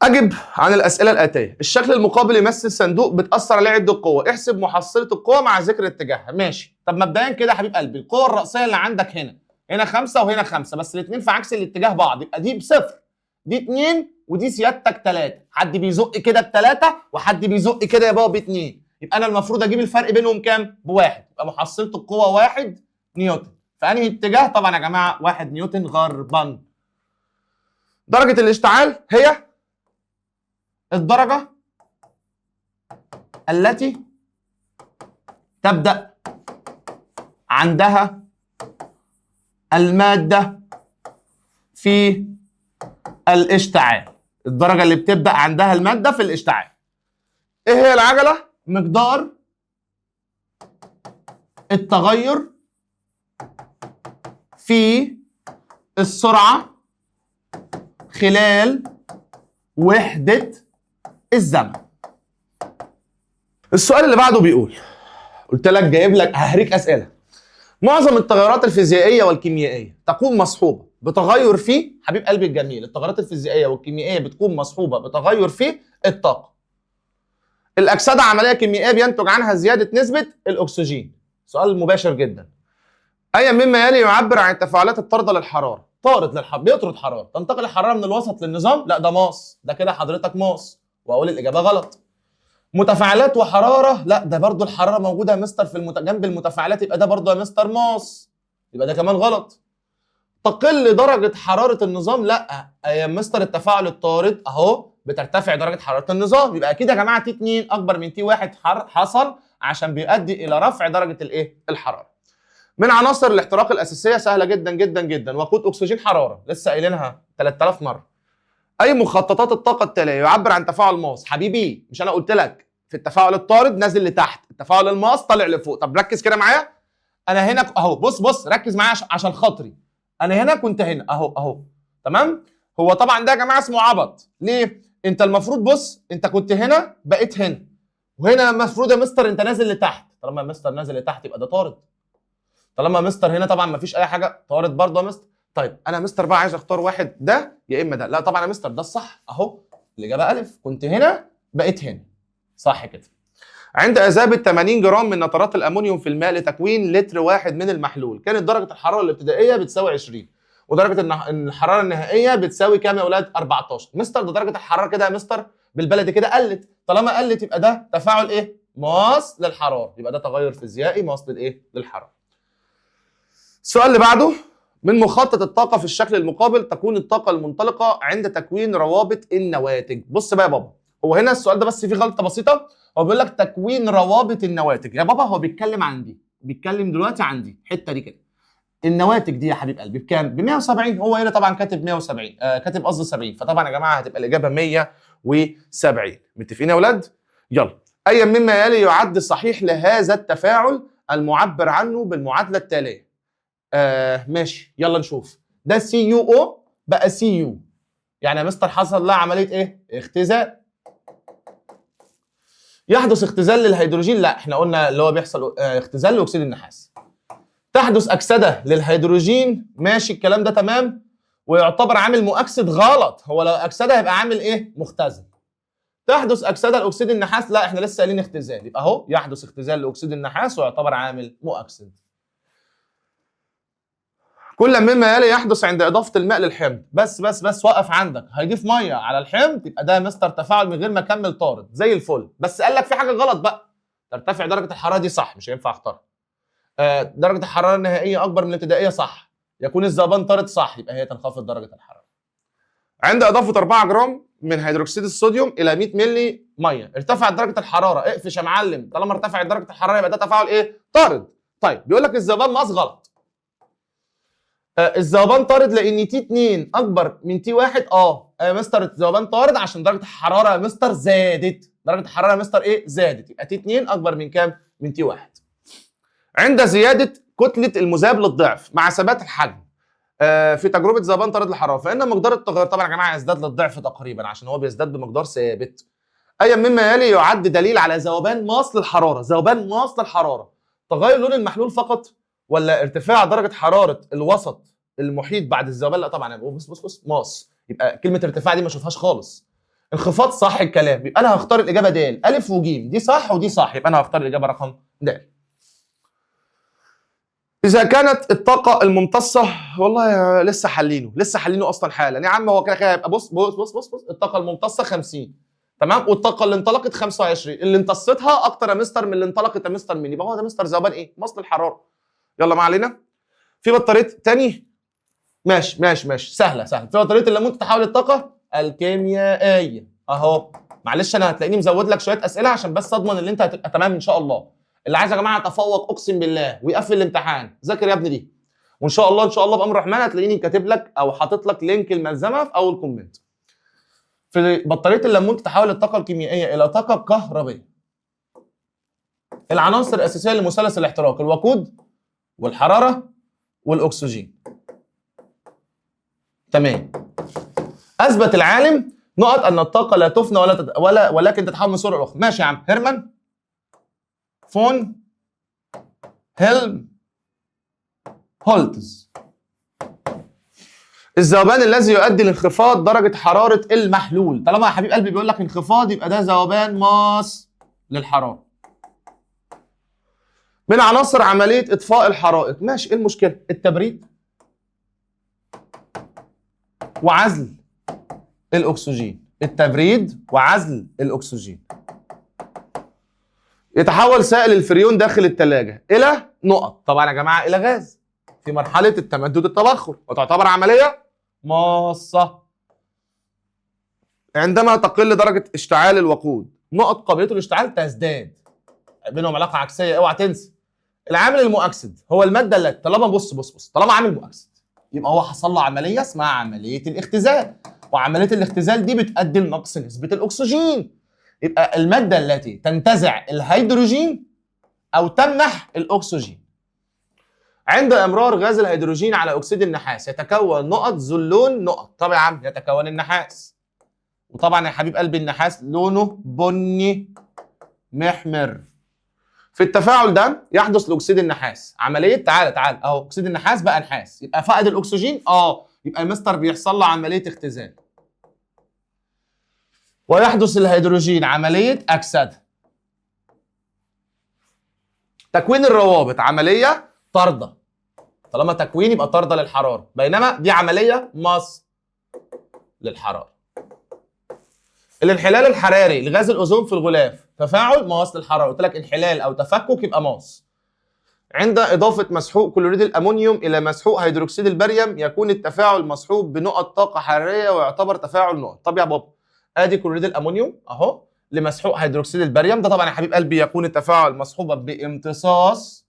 أجب عن الأسئلة الآتية. الشكل المقابل يمثل صندوق بتأثر عليه عدة قوة، احسب محصلة القوة مع ذكر اتجاهها. ماشي. طب مبدئيا كده يا حبيب قلبي، القوة الرئيسية اللي عندك هنا 5 وهنا 5، بس الاثنين في عكس الاتجاه بعض، يبقى دي بصفر، دي 2 ودي سيادتك 3. حد بيزق كده ب3 وحد بيزق كده يا بابا ب2، يبقى أنا المفروض أجيب الفرق بينهم كام؟ بواحد، يبقى محصلة القوة 1 نيوتن. في أنهي اتجاه؟ طبعا يا جماعة 1 نيوتن غربا. درجة الاشتعال هي الدرجة التي تبدأ عندها المادة في الاشتعال. الدرجة اللي بتبدأ عندها المادة في الاشتعال. ايه هي العجلة؟ مقدار التغير في السرعة خلال وحدة الزمن. السؤال اللي بعده بيقول، قلت لك جايب لك ههريك أسئلة. معظم التغيرات الفيزيائية والكيميائية تكون مصحوبة بتغير في، حبيب قلبي الجميل، التغيرات الفيزيائية والكيميائية بتكون مصحوبة بتغير في الطاقة. الأكسدة عملية كيميائية بينتج عنها زيادة نسبة الأكسجين. سؤال مباشر جدا. أي مما يلي يعبر عن التفاعلات الطاردة للحرارة؟ طارد للحرارة، بيطرد حرارة. تنتقل الحرارة من الوسط للنظام؟ لا ده ماس، ده كده حضرتك ماس، وأقول الإجابة غلط. متفاعلات وحرارة؟ لا ده برضو الحرارة موجودة يا مستر في جنب المتفاعلات، يبقى ده برضو يا مستر ماس، يبقى ده كمان غلط. تقل درجة حرارة النظام؟ لا يا مستر التفاعل الطارد اهو بترتفع درجة حرارة النظام، يبقى اكيد يا جماعة تي 2 اكبر من تي 1 حصل عشان بيؤدي الى رفع درجة الايه؟ الحرارة. من عناصر الاحتراق الاساسية سهلة جدا جدا جدا، وقود اكسجين حرارة، لسه قايلينها 3000 مرة. اي مخططات الطاقة التالية يعبر عن تفاعل ماس؟ حبيبي مش انا قلت لك في التفاعل الطارد نازل لتحت، التفاعل الماس طالع لفوق. طب ركز كده معايا، انا هنا اهو، بص ركز معايا عشان خاطري، انا هنا كنت هنا اهو تمام. هو طبعا ده يا جماعه اسمه عبط. ليه؟ انت المفروض بص، انت كنت هنا بقيت هنا، وهنا المفروض يا مستر انت نازل لتحت. طالما يا مستر نازل لتحت يبقى ده طارد. طالما يا مستر هنا طبعا مفيش اي حاجه، طارد برضه يا مستر. طيب انا يا مستر بقى عايز اختار واحد، ده يا اما ده. لا طبعا يا مستر ده الصح اهو، الاجابه الف، كنت هنا بقيت هنا، صح كده. عند إذابة 80 جرام من نترات الأمونيوم في الماء لتكوين لتر واحد من المحلول، كانت درجة الحرارة الابتدائية بتساوي 20، ودرجة الحرارة النهائية بتساوي كام يا أولاد؟ 14. مستر ده درجة الحرارة كده يا مستر بالبلدي كده قلت، طالما قلت يبقى ده تفاعل إيه؟ ماس للحرارة، يبقى ده تغير فيزيائي ماس للإيه؟ للحرارة. السؤال اللي بعده، من مخطط الطاقة في الشكل المقابل تكون الطاقة المنطلقة عند تكوين روابط النواتج. بص بقى يا بابا، هو هنا السؤال ده بس فيه غلطة بسيطة، هو بيقول لك تكوين روابط النواتج. يا بابا هو بيتكلم عن دي، بيتكلم دلوقتي عن دي، الحتة دي كده. النواتج دي يا حبيب قلبي بكام؟ ب 170، هو هنا طبعا كاتب 170، كاتب قصدي 70، فطبعا يا جماعة هتبقى الإجابة 170. متفقين يا أولاد؟ يلا. أي مما يلي يعد صحيح لهذا التفاعل المعبر عنه بالمعادلة التالية؟ ماشي يلا نشوف. ده سي يو او بقى سي يو، يعني يا مستر حصل لها عمليه ايه؟ اختزال. يحدث اختزال للهيدروجين؟ لا احنا قلنا اللي هو بيحصل اختزال لاكسيد النحاس. تحدث اكسده للهيدروجين؟ ماشي الكلام ده تمام، ويعتبر عامل مؤكسد؟ غلط، هو لو اكسده هيبقى عامل ايه؟ مختزل. تحدث اكسده لاكسيد النحاس؟ لا احنا لسه قايلين اختزال، يبقى اهو يحدث اختزال لاكسيد النحاس ويعتبر عامل مؤكسد. كل مما يلي يحدث عند اضافه الماء للحمض. بس وقف عندك، هيضيف ميه على الحمض يبقى ده مستر تفاعل من غير ما اكمل طارد زي الفل، بس قال لك في حاجه غلط بقى، ترتفع درجه الحراره، دي صح مش هينفع اختارها. درجه الحراره النهائيه اكبر من الابتدائيه، صح. يكون الذوبان طارد صح، يبقى هي تنخفض درجه الحراره. عند اضافه 4 جرام من هيدروكسيد الصوديوم الى 100 مللي ميه ارتفعت درجه الحراره. اقفش يا معلم، طالما ارتفعت درجه الحراره يبقى ده تفاعل ايه؟ طارد. طيب بيقول لك الذوبان ماس غلط. الذوبان طارد لان تي 2 اكبر من تي 1. يا مستر الذوبان طارد عشان درجه الحراره يا مستر زادت. درجه الحراره يا مستر ايه؟ زادت. يبقى تي 2 اكبر من كام؟ من تي 1. عند زياده كتله المذاب للضعف مع ثبات الحجم في تجربه ذوبان طارد للحراره، فان مقدار التغير طبعا يا جماعه يزداد للضعف تقريبا عشان هو بيزداد بمقدار ثابت. اي مما يلي يعد دليل على ذوبان ماس للحراره. ذوبان ماس للحراره تغير لون المحلول فقط ولا ارتفاع درجه حراره الوسط المحيط بعد الذوبان؟ لا طبعا. بص ماس، يبقى كلمه ارتفاع دي ما اشوفهاش خالص. انخفاض صح الكلام، يبقى انا هختار الاجابه د. الف وجيم دي صح ودي صح، يبقى انا هختار الاجابه رقم د. إذا كانت الطاقة الممتصة، والله لسه حلينه أصلا حالا يا عم. هو كده كده هيبقى بص الطاقة الممتصة 50 تمام، والطاقة اللي انطلقت 25. اللي امتصتها أكتر يا مستر من اللي انطلقت يا مستر مين؟ يبقى هو ده مستر ذوبان إيه؟ مصل الحرارة. يلا ما علينا. في بطارية تاني ماشي سهلة. في بطارية الليمون تحول الطاقة الكيميائية أهو. معلش أنا هتلاقيني مزود لك شوية أسئلة عشان بس أضمن إن أنت هتبقى تمام إن شاء الله. اللي عايز يا جماعه يتفوق اقسم بالله ويقفل الامتحان ذاكر يا ابني دي، وان شاء الله بامر الرحمن هتلاقيني كاتب لك او حاطط لك لينك الملزمه في اول كومنت. في بطاريه الليمون تتحول الطاقه الكيميائيه الى طاقه كهربيه. العناصر الاساسيه لمثلث الاحتراق الوقود والحراره والاكسجين. تمام. اثبت العالم نقط ان الطاقه لا تفنى ولكن تتحول من صوره اخرى. ماشي يا عم. هيرمان فون هيلم هولتز. الذوبان الذي يؤدي لانخفاض درجة حرارة المحلول. طالما يا حبيب قلبي بيقول لك انخفاض يبقى ده ذوبان ماس للحرارة. من عناصر عملية إطفاء الحرائق. ماشي، إيه المشكلة؟ التبريد وعزل الأكسجين. التبريد وعزل الأكسجين. يتحول سائل الفريون داخل الثلاجة إلى نقط. طبعا يا جماعة إلى غاز في مرحلة التمدد التبخر، وتعتبر عملية ماصة. عندما تقل درجة اشتعال الوقود نقط قابليته للاشتعال تزداد. بينهم علاقة عكسية، اوعى تنسى. العامل المؤكسد هو المادة التي طالما بص طالما عامل مؤكسد يبقى هو حصل له عملية اسمها عملية الاختزال، وعملية الاختزال دي بتؤدي لنقص نسبة الأكسجين. يبقى المادة التي تنتزع الهيدروجين أو تمنح الأكسجين. عند إمرار غاز الهيدروجين على أكسيد النحاس يتكون نقط ذو اللون نقط. طبعا يا عم يتكون النحاس، وطبعا يا حبيب قلبي النحاس لونه بني محمر. في التفاعل ده يحدث لأكسيد النحاس عملية تعال أهو أكسيد النحاس بقى نحاس، يبقى فقد الأكسجين يبقى مستر بيحصل له عملية اختزال. ويحدث الهيدروجين عملية أكسدة. تكوين الروابط عملية طاردة. طالما تكوين يبقى طاردة للحرارة، بينما دي عملية ماس للحرارة. الانحلال الحراري لغاز الأوزون في الغلاف تفاعل ماس للحرارة. قلت لك انحلال أو تفكك يبقى ماس. عند إضافة مسحوق كلوريد الأمونيوم إلى مسحوق هيدروكسيد الباريوم يكون التفاعل مصحوب بنقط طاقة حرارية ويعتبر تفاعل نقط. طب يا بابا ادي كلوريد الامونيوم اهو لمسحوق هيدروكسيد الباريوم، ده طبعا يا حبيب قلبي يكون التفاعل مصحوبا بامتصاص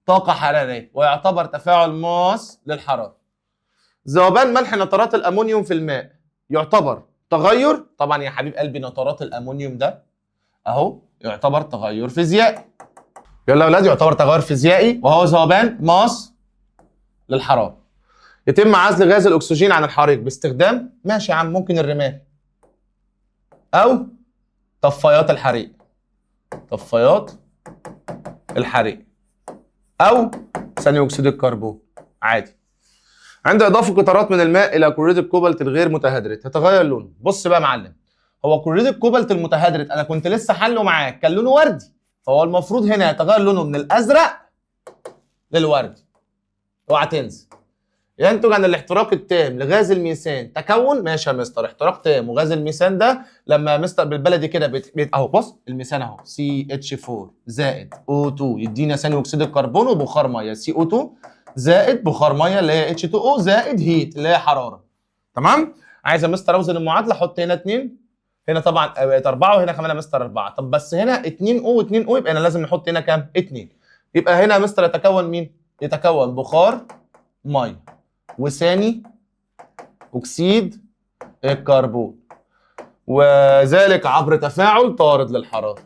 طاقه حراريه ويعتبر تفاعل ماس للحراره. ذوبان ملح نترات الامونيوم في الماء يعتبر تغير. طبعا يا حبيب قلبي نترات الامونيوم ده اهو يعتبر تغير فيزيائي. يلا يا اولاد يعتبر تغير فيزيائي وهو ذوبان ماس للحراره. يتم عزل غاز الاكسجين عن الحريق باستخدام ماشي يا عم ممكن الرمال او طفايات الحريق او ثاني اكسيد الكربون عادي. عند اضافه قطرات من الماء الى كلوريد الكوبالت الغير متهدرت يتغير لونه. بص بقى يا معلم، هو كلوريد الكوبالت المتهدرت انا كنت لسه حله معاك كان لونه وردي، فهو المفروض هنا يتغير لونه من الازرق للوردي. اوعى تنسى. ينتج عن الاحتراق التام لغاز الميثان تكون. ماشي يا مستر، احتراق تام وغاز الميثان ده لما مستر بالبلدي كده اهو بص الميثان اهو CH4 زائد O2 يدينا ثاني اكسيد الكربون وبخار ميه CO2 زائد بخار ميه اللي هي H2O زائد هيت اللي هي حراره. تمام؟ عايز يا مستر اوزن المعادله، احط هنا 2 هنا طبعا بقت 4 وهنا كمان يا مستر 4. طب بس هنا 2O و2O يبقى انا لازم نحط هنا كام؟ 2. يبقى هنا يا مستر يتكون مين؟ يتكون بخار ميه وثاني اكسيد الكربون، وذلك عبر تفاعل طارد للحراره.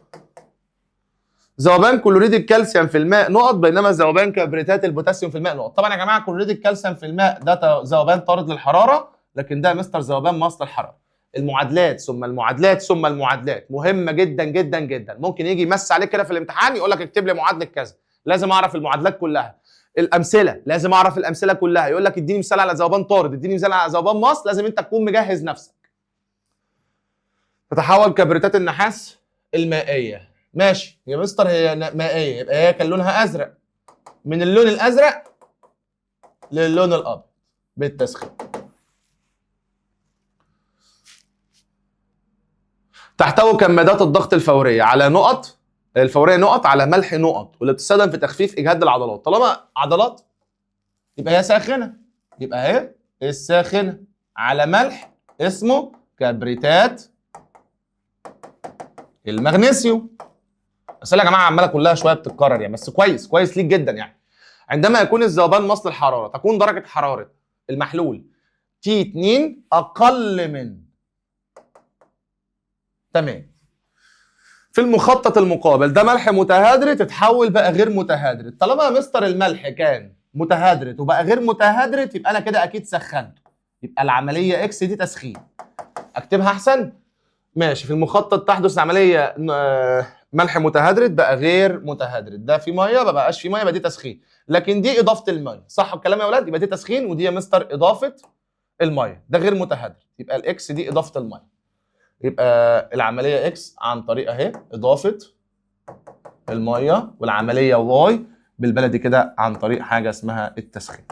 ذوبان كلوريد الكالسيوم في الماء نقط، بينما ذوبان كبريتات البوتاسيوم في الماء نقط. طبعا يا جماعه كلوريد الكالسيوم في الماء ده ذوبان طارد للحراره، لكن ده مستر ذوبان مصدر الحراره. المعادلات ثم المعادلات ثم المعادلات مهمه جدا جدا جدا. ممكن يجي يمس عليك كده في الامتحان يقول لك اكتب لي معادله كذا، لازم اعرف المعادلات كلها. الامثله لازم اعرف الامثله كلها. يقول لك اديني مثال على ذوبان طارد، اديني مثال على ذوبان ماس، لازم انت تكون مجهز نفسك. تتحول كبريتات النحاس المائيه. ماشي يا مستر هي مائيه يبقى هي كان لونها ازرق، من اللون الازرق للون الابيض بالتسخين. تحتوي كمادات الضغط الفوريه على نقط، الفوريه نقط، على ملح نقط، واللي بتستخدم في تخفيف اجهاد العضلات. طالما عضلات يبقى هي ساخنه، يبقى هي الساخنه على ملح اسمه كبريتات المغنيسيوم. بس يا جماعه عماله كلها شويه بتتكرر يعني، بس كويس كويس ليك جدا يعني. عندما يكون الذوبان مصل الحراره تكون درجه حراره المحلول T2 اقل من، تمام. في المخطط المقابل ده ملح متهدرج تتحول بقى غير متهدرج. طالما يا مستر الملح كان متهدرج وبقى غير متهدرج يبقى انا كده اكيد سخنته، يبقى العمليه اكس دي تسخين. اكتبها احسن؟ ماشي. في المخطط تحدث عمليه ملح متهدرج بقى غير متهدرج، ده في ميه ما بقاش في ميه يبقى دي تسخين، لكن دي اضافه الميه. صح الكلام يا اولاد؟ يبقى دي تسخين ودي يا مستر اضافه الميه، ده غير متهدرج، يبقى الاكس دي اضافه الميه. يبقى العمليه اكس عن طريق اهي اضافه الميه، والعمليه واي بالبلدي كده عن طريق حاجه اسمها التسخين.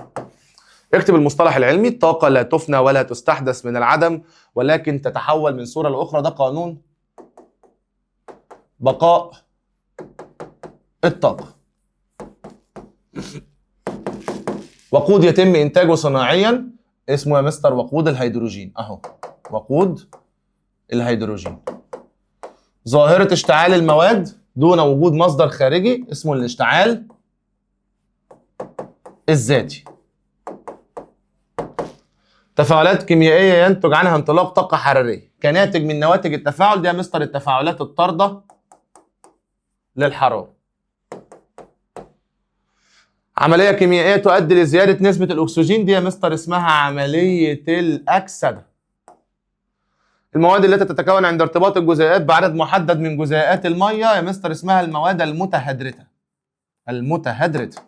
اكتب المصطلح العلمي: الطاقه لا تفنى ولا تستحدث من العدم ولكن تتحول من صوره لاخرى. ده قانون بقاء الطاقه. وقود يتم انتاجه صناعيا اسمه يا مستر وقود الهيدروجين. اهو وقود الهيدروجين. ظاهره اشتعال المواد دون وجود مصدر خارجي اسمه الاشتعال الذاتي. تفاعلات كيميائيه ينتج عنها انطلاق طاقه حراريه كناتج من نواتج التفاعل، دي يا مستر التفاعلات الطارده للحراره. عمليه كيميائيه تؤدي لزياده نسبه الاكسجين، دي يا مستر اسمها عمليه الاكسده. المواد التي تتكون عند ارتباط الجزيئات بعدد محدد من جزيئات الميه يا مستر اسمها المواد المتهدرته. المتهدرته.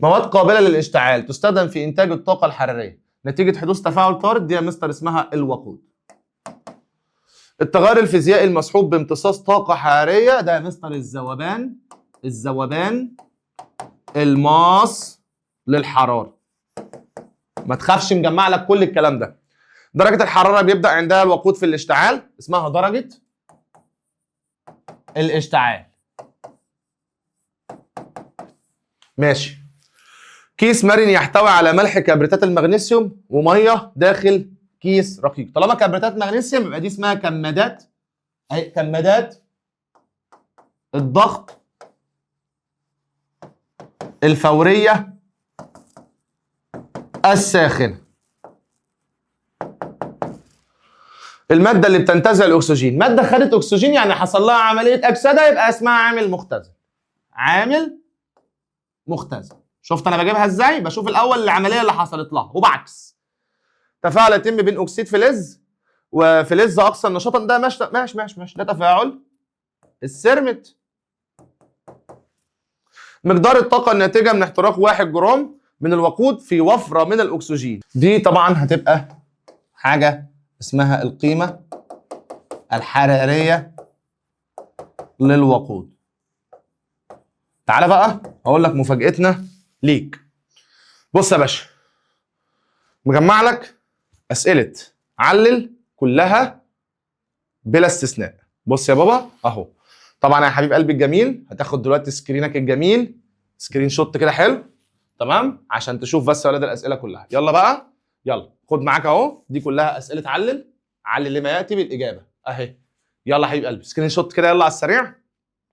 مواد قابله للاشتعال تستخدم في انتاج الطاقه الحراريه نتيجه حدوث تفاعل طارد، دي يا مستر اسمها الوقود. التغير الفيزيائي المصحوب بامتصاص طاقه حراريه ده يا مستر الذوبان. الذوبان الماس للحراره. ما تخافش مجمع لك كل الكلام ده. درجه الحراره بيبدا عندها الوقود في الاشتعال اسمها درجه الاشتعال. ماشي. كيس مرن يحتوي على ملح كبريتات المغنيسيوم وميه داخل كيس رقيق. طالما كبريتات مغنيسيوم يبقى دي اسمها كمادات، اهي كمادات الضغط الفوريه الساخنه. الماده اللي بتنتزع الاكسجين، ماده خدت اكسجين يعني حصل لها عمليه اكسده يبقى اسمها عامل مختزل. عامل مختزل. شفت انا بجيبها ازاي؟ بشوف الاول العمليه اللي حصلت لها وبعكس. تفاعل يتم بين اكسيد فلز وفلز اكثر نشاطا، ده ماشي ده تفاعل السيرمت. مقدار الطاقه الناتجه من احتراق 1 جرام من الوقود في وفره من الاكسجين، دي طبعا هتبقى حاجه اسمها القيمه الحراريه للوقود. تعالى بقى اقول لك مفاجاتنا ليك. بص يا باشا، مجمع لك اسئله علل كلها بلا استثناء. بص يا بابا اهو. طبعا يا حبيب قلبي الجميل هتاخد دلوقتي سكرينك الجميل، سكرين شوت كده حلو تمام، عشان تشوف بس يا ولاد الاسئله كلها. يلا بقى، يلا خد معاك اهو، دي كلها اسئله علل، علل لما ياتي بالاجابه اهي. يلا يا حبيب قلبي سكرين شوت كده يلا على السريع،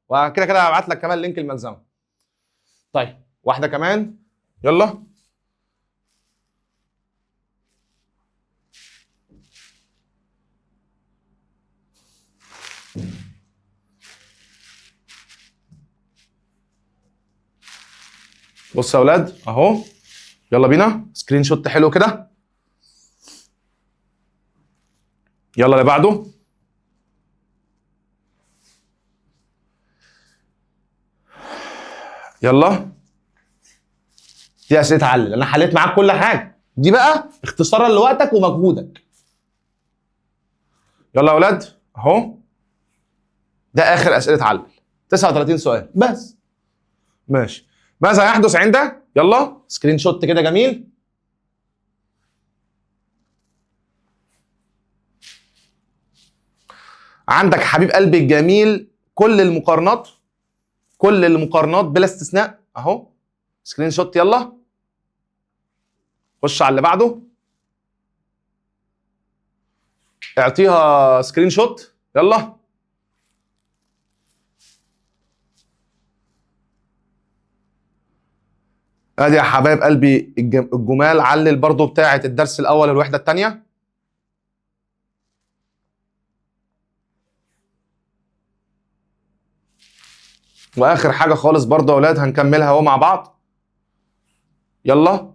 وكده كده هبعت لك كمان لينك الملزمه. طيب واحده كمان يلا. بص يا اولاد اهو، يلا بينا سكرين شوت حلو كده. يلا اللي بعده. يلا دي اسئله علل، انا حليت معاك كل حاجه، دي بقى اختصارا لوقتك ومجهودك. يلا يا اولاد اهو، ده اخر اسئله علل 39 سؤال بس. ماشي، ماذا يحدث عند، يلا سكرين شوت كده جميل. عندك حبيب قلبي الجميل كل المقارنات، كل المقارنات بلا استثناء اهو، سكرين شوت يلا. خش على اللي بعده، اعطيها سكرين شوت يلا. ادي يا حبايب قلبي الجمال علل برضو بتاعه الدرس الاول الوحده الثانيه. واخر حاجه خالص برضو يا اولاد هنكملها اهو مع بعض. يلا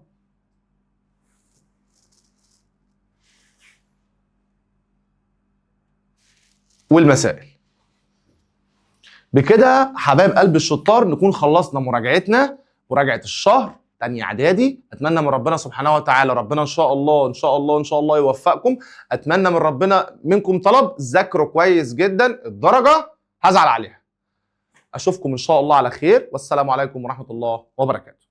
والمسائل. بكده حبايب قلب الشطار نكون خلصنا مراجعتنا، مراجعه الشهر تاني اعدادي. اتمنى من ربنا سبحانه وتعالى ربنا ان شاء الله ان شاء الله ان شاء الله يوفقكم. اتمنى من ربنا منكم طلب، ذاكروا كويس جدا، الدرجه هزعل عليها. اشوفكم ان شاء الله على خير، والسلام عليكم ورحمه الله وبركاته.